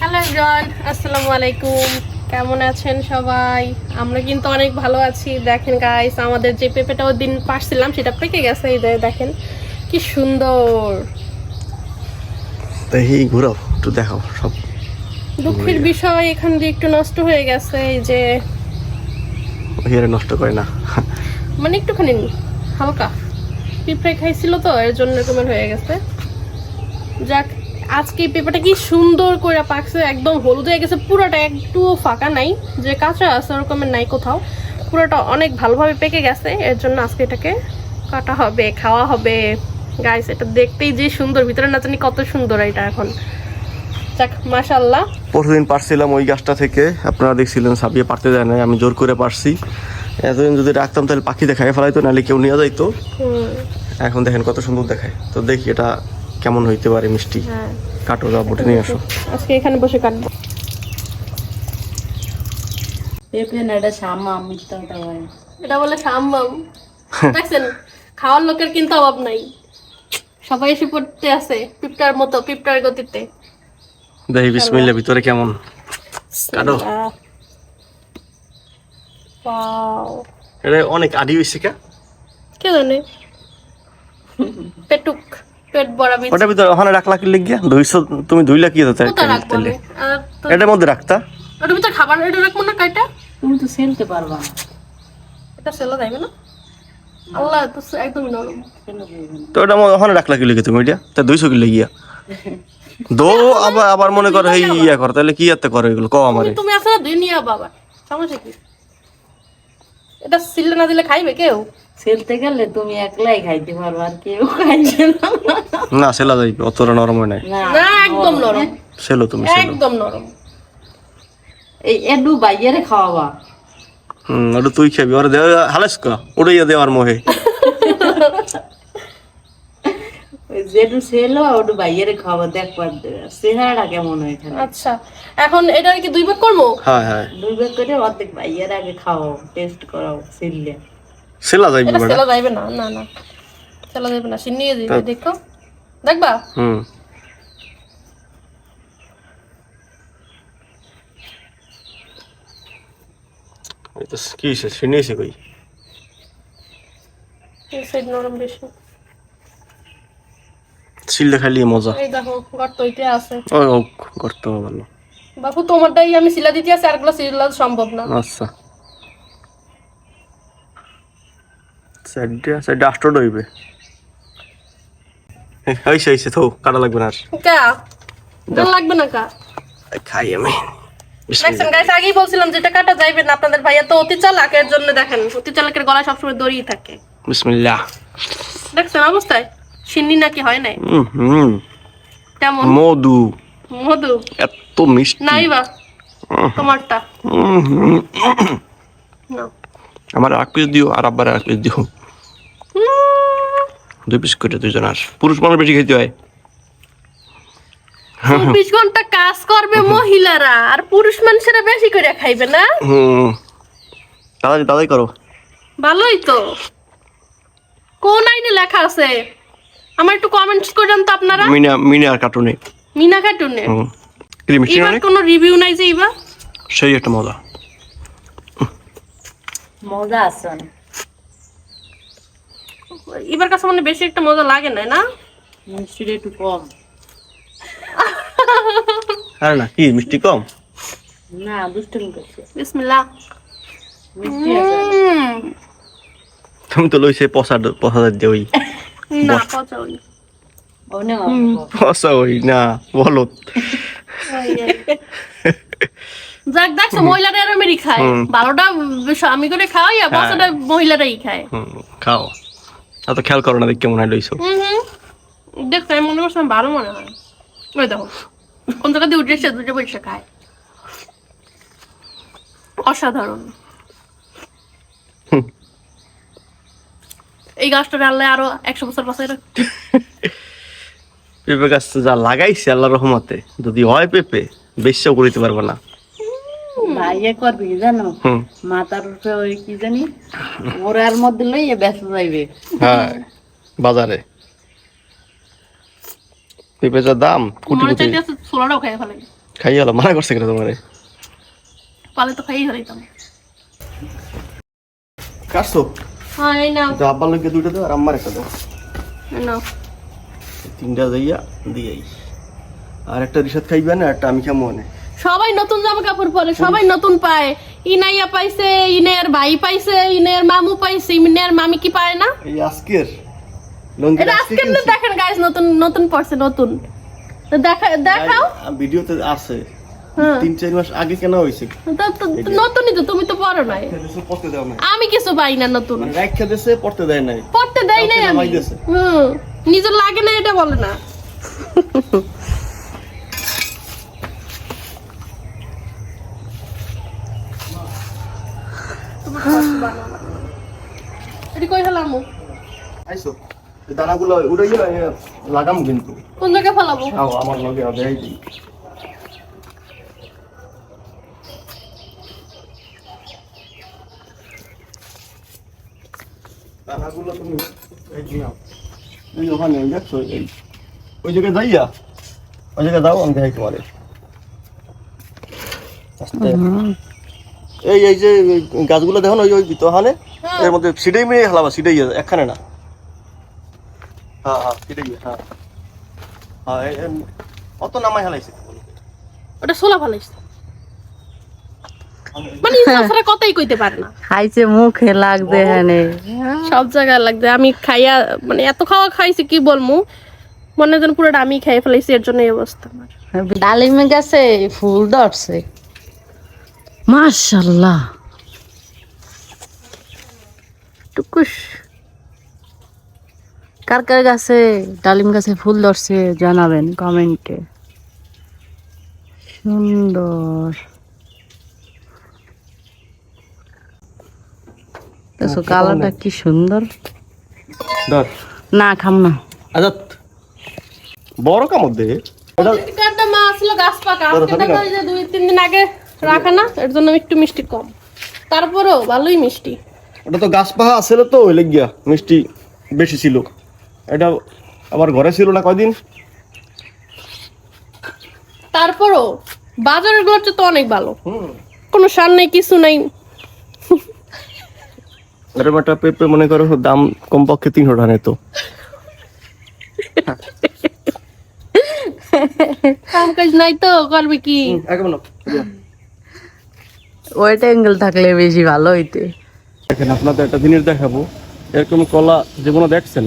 Hello everyone, আসসালামু আলাইকুম। কেমন আছেন সবাই? আমরা কিন্তু অনেক ভালো আছি। দেখেন গাইস, আমাদের যে পেঁপেটা ওই দিন পাড়ছিলাম সেটা পেকে গেছে। এই যে দেখেন কি সুন্দর। দেখি ঘুরাও, একটু দেখাও সব। দুঃখের বিষয় এখান দিয়ে একটু নষ্ট হয়ে গেছে। এই যে হিয়ারে নষ্ট করে না। মানে একটুখানি হালকা পিঁপড়ে খাইছিল তো, এর জন্য এরকমের হয়ে গেছে। যাক, আজকে এই পেঁপেটা কি সুন্দর করে পাকছে, একদম হলুদ হয়ে গেছে পুরোটা, একটুও ফাঁকা নাই যে কাঁচা আছে ওরকমের নাই কোথাও। পুরোটা অনেক ভালোভাবে পেকে গেছে, এর জন্য আজকে এটাকে কাটা হবে, খাওয়া হবে। গাইস, এটা দেখতেই যে সুন্দর, ভিতরে না জানি কত সুন্দর এটা এখন। যাক, মাশাআল্লাহ। পরশুদিন পারছিলাম ওই গাছটা থেকে, আপনারা দেখছিলেন সাবিয়ে পারতে দেয় নাই, আমি জোর করে পারছি। এতদিন যদি রাখতাম তাহলে পাখি দেখায় ফেলাইতো, নাহলে কেউ নিয়ে যাইতো। এখন দেখেন কত সুন্দর দেখায়। তো দেখি এটা কেমন হইতে পারে, মিষ্টি। হ্যাঁ, কাটো, যা বটে নিয়ে আসো। আজকে এখানে বসে কাটবো। পেঁপে না, এটা শামাম, মিথ্যা কথা ভাই। এটা বলে সাম্বাম। দেখছেন, খাওয়ার লোকের কিন্তু অভাব নাই, সবাই এসে পড়তে আছে পিঁপড়ার মতো, পিঁপড়ার গতিতে। দেখি বিসমিল্লাহ, ভিতরে কেমন। কাটো। ওয়াও, এটা অনেক আদি হইছে কা। কে জানে, পেটুক, পেট ভরা বীজ। ওটার ভিতরে ওখানে রাখলা কি লিখিয়া ধুইছো তুমি? ধুইলা কি হতো কোথায় রাখবো তাহলে? আমি? আর তো এটার মধ্যে রাখতা। ওটার ভিতরে খাবার এটা রাখবো না, কাইটা তুমি তো সেলতে পারবা না। এটা সেলা যাইবে না। আল্লাহ তো একদম নরম। ফেলে দেবে না। তো ওটা ওখানে রাখলা কি লিখে তুমি? এটা তা 200 কি লিখিয়া দো। আবার আবার মনে করো এই ইয়া কর, তাহলে কি এতে করে এগুলো কও আমারে। তুমি আসলে দুনিয়া বাবা, সমস্যা কি? এটা সিলে না দিলে খাইবে কেউ? সেলতে গেলে তুমি একলাই খাইতে পারবা, আর কেউ খাইবে না। না সেলা যাইবে, অতটা নরম হয় নাই। না, না, একদম নরম, সেলো তুমি সেলো। একদম নরম। এই এডু বাইয়ারে খাওয়াবা। ওটা তুই খাবি, ওরা দেওয়া হালেস কা উড়াইয়া দেওয়ার মোহে। ওই যেটু সেলো ওটু বাইয়ারে খাওয়াবা, দেখবার চেহারাটা কেমন হয় এখানে। আচ্ছা, এখন এটা কি দুই ভাগ করবো? হ্যাঁ হ্যাঁ, 2 ভাগ করে অর্ধেক বাইয়ারে আগে খাওয়াও, টেস্ট করাও সিললে। সেলা যাইবে এটা বেটা। সেলা যাইবে না, না না, সেলা যাইবে না, সিনিয়ে দিবে। দেখো, দেখবা। হুম, এই তো কি হইছে, শুনিয়েছি কই। এই সাইড নরম বেশি। সিললে খাইলে মজা। এই দেখো, গর্ত হইতে আছে। ও ও, করতে হবে ভালো। বাপু, তোমারটাই আমি সিলা দিতে আছি, আরগুলো সিলা সম্ভব না। আচ্ছা, সাইডে সাইডে আষ্টড হইবে। হইছে হইছে, তো কাটা লাগবে না আর। কা ভাল লাগবে না কা? খাই আমি। দেখছেন গাইস, আগেই বলছিলাম যেটা কাটা যাইবে না। আপনাদের ভাইয়া তো অতি চালাকের জন্য, দেখেন অতি চালাকের গলায় সবসময় দড়িয়ে থাকে। বিসমিল্লাহ। দেখছেন অবস্থায় সিন্নি নাকি হয় নাই। হুম, কেমন মধু মধু এত মিষ্টি। নাই বা তোমারটা হুম, না। আমার 1 পিস দিও, আর আব্বার 1 পিস দিও। 2 পিস করে দুজন। আর পুরুষ মানুষ বেশি খেতে হয়। 24 ঘন্টা কাজ করবে মহিলারা, আর পুরুষ মানুষেরা বেশি করে খাইবে না। দাদা দাদাই করো। ভালোই তো, কোন আইনে লেখা আছে আমার একটু কমেন্টস করেন তো আপনারা। মিনা মিনা আর কার্টুনে। মিনা কার্টুনে কি মিষ্টি এবার অনেক। কোনো রিভিউ নাই যে এবার। সেই একটা মজা। মজা আছে অনেক। এবার কাছে মানে বেশি একটা মজা লাগে না, না? মিষ্টিটা একটু কম। আরে না, কি মিষ্টি কম? না, দুষ্টুমি করছে। বিসমিল্লাহ। মিষ্টি আছে অনেক। তুমি তো লইছে পচা দিয়ে ওই না, পচা ওই। অনেক অল্প। পচা ওই না বলো। যাক, দেখছো মহিলারা এরমেরই খায়। ভালোটা আমি করে খাওয়াই, আর পচাটা মহিলারাই খায়। খাও, এত খেয়াল করো না, দেখ কেমন হয় লইছো। দেখছো, আমি মনে করছিলাম ভালো মনে হয়। ওই দেখো কোন জায়গা দিয়ে উঠে এসে দুটো পয়সা খায়। অসাধারণ। এই গাছটা আল্লাহ আরো 100 বছর বাঁচাই রাখ। পেঁপে গাছ যা লাগাইছে আল্লাহর রহমতে, যদি হয় পেঁপে বেশিও করিতে পারবে না। ভাইয়া করবি কি জানো, মাথার উপরে ওই কি জানি ওরার মধ্যে লইয়ে বেঁচে যাইবে। হ্যাঁ, বাজারে পেঁপে যা দাম, কোটি মনে কোটি। চাইতে ছোলাটাও খাই ফেলে। খাইয়ে হলো মানা করছে কিনা তোমারে? পালে তো খাইয়ে হইতাম। কাটছো? হ্যাঁ এই নাও তো আব্বার লোককে দুইটা দাও আর আম্মার একটা দাও। নাও। তিনটা যাইয়া দিয়াই। আর একটা রিশাদ খাইবে না, একটা আমি খামো না। সবাই নতুন জামা কাপড় পরে, সবাই নতুন পায়। ইনাইয়া পাইছে, ইনের ভাই পাইছে, ইনের মামু পাইছে, ইনের মামি কি পায় না? এই আজকের লঙ্গি এটা আজকে আপনি দেখেন গাইস, নতুন নতুন পড়ছে নতুন। তো দেখাও ভিডিওতে আছে। হ্যাঁ 3-4 মাস আগে কেন হইছে? তো নতুনই তো, তুমি তো পড়ো নাই। পড়তে দাও না। আমি কিছু পাই না নতুন, মানে রাখা দেশে পড়তে দেয় নাই। পড়তে দেই নাই কাউকে আমি। নামাই দিয়েছে। নিজের লাগে না এটা বলে না। এটি কই ফেলাম? আইসো এই দানাগুলো উড়াইয়া লাগাম কিন্তু। কোন জায়গায় ফেলাবো? আও আমার লগে আবে আই দিই। দানাগুলো তুমি এই নাও। এই ওখানে দেখছো এই ওই জায়গায় যাইয়া ওই জায়গায় যাও, আমি দেখাই তোমারে। আস্তে এই এই যে গাছগুলো দেখো না, ওই ওই ভিতরে এর মধ্যে সিটাই মেরে হালাবা, সিটাই একখানে না। হ্যাঁ হ্যাঁ সিটাই, হ্যাঁ হ্যাঁ অত নামাই হালাইছে। ওটা সোলা ফেলাইছে, মানে ইনসাফরা কথাই কইতে পারে না। খাইছে মুখে লাগছে এখানে, সব জায়গায় লাগবে। আমি খাইয়া মানে এত খাওয়া খাইছি কি বলমু, মনে যেন পুরোটা আমি খাই ফেলাইছি, এর জন্য এই অবস্থা আমার। ডালিমে গাছে ফুল ধরছে মাশাআল্লাহ। টুকুস কার কার গাছে ডালিম গাছে ফুল ধরছে জানাবেন কমেন্টে। সুন্দর দেখো কালারটা কি সুন্দর। ধর না খাম না। আজাদ বড় কামড় দে। একটা মা আসলো গাছ পাকা, আজকে খাবি না? দেখো এই যে 2-3 দিন আগে রাখা না, এর জন্য একটু মিষ্টি কম, তারপরেও ভালোই মিষ্টি। ওটা তো গাছ পাহা আছিল তো, ওই লেগিয়া মিষ্টি বেশি ছিল। এটা আবার ঘরে ছিল না কয়দিন। তারপরও বাজারের গুলোর চেয়ে তো অনেক ভালো, হুম কোনো সার নেই কিছু নাই। এরকম একটা পেঁপে মনে করো দাম কমপক্ষে 300 টাকা নেই তো। কাম কাজ নাই তো করবে কি? একদম না। ওইটা অ্যাঙ্গেল থাকলে বেশি ভালো হইতে। দেখেন আপনাদের একটা জিনিস দেখাবো, এরকম কলা জীবনে দেখছেন?